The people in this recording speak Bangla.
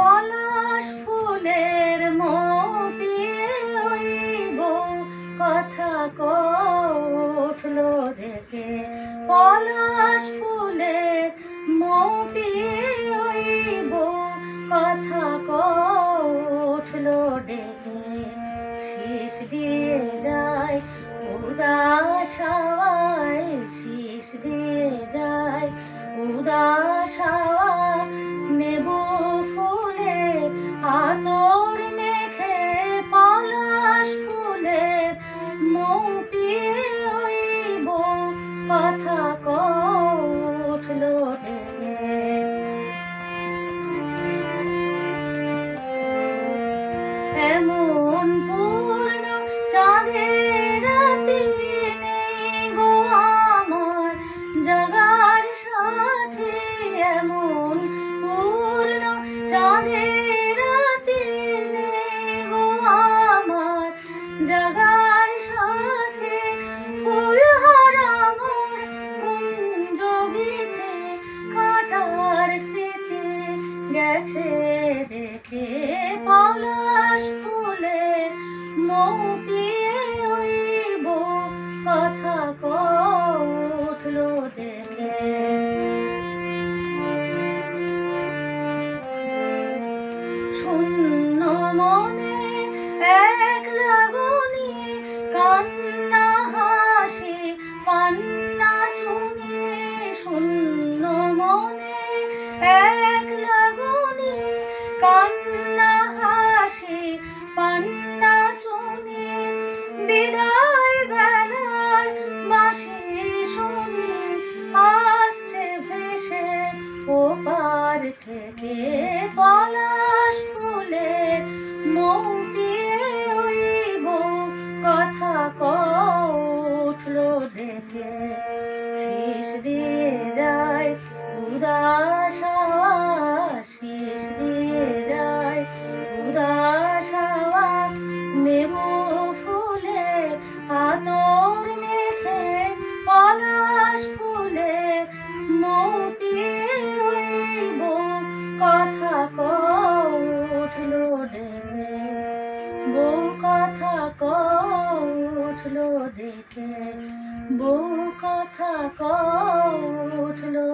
পলাশ ফুলের মৌপিয়ে ওই বউ কথা উঠলো জেগে। পলাশ ফুলের মৌপিয়ে ওই বউ কথা উঠলো ডেকে। শীষ দিয়ে যায় উদাস হাওয়ায়, শীষ দিয়ে যায় উদাস হাওয়া। নেবু ফুলের আতর মেখে পলাশ ফুলের মৌপিয়ে ওই বউ কথা উঠলো ডেকে। এমন পূর্ণ চাঁদের রাতে নেই গো আমার জাগার সাথে। এমন পূর্ণ চাঁদের রাতে নেই গো আমার জাগার সাথে। ফুলহারা মোর কুঞ্জ বিথে কাঁটার স্মৃতি গেছে রেখে। পলাশ ফুলের মৌপিয়ে ওই বউ কথা উঠলো ডেকে। শূন্য মনে একলা গুনি কান্না হাসি পান্না চুনি। শূন্য মনে একলা গুনি কান্না হাসি পান্না চুনি। বিদায় বেলার বাঁশি শুনি আসছে ভেসে ওপার থেকে। পলাশ ফুলের মৌপিয়ে ওই বউ কথা উঠলো ডেকে। শীষ দিয়ে যায় উদাস হাওয়া, শীষ দিয়ে যায় উদাস হাওয়া। নেবু ফুলের আতর মেখে পলাশ ফুলের মৌপিয়ে ওই বউ কথা উঠলো ডেকে। বউ কথা উঠলো ডেকে, বউ কথা উঠলো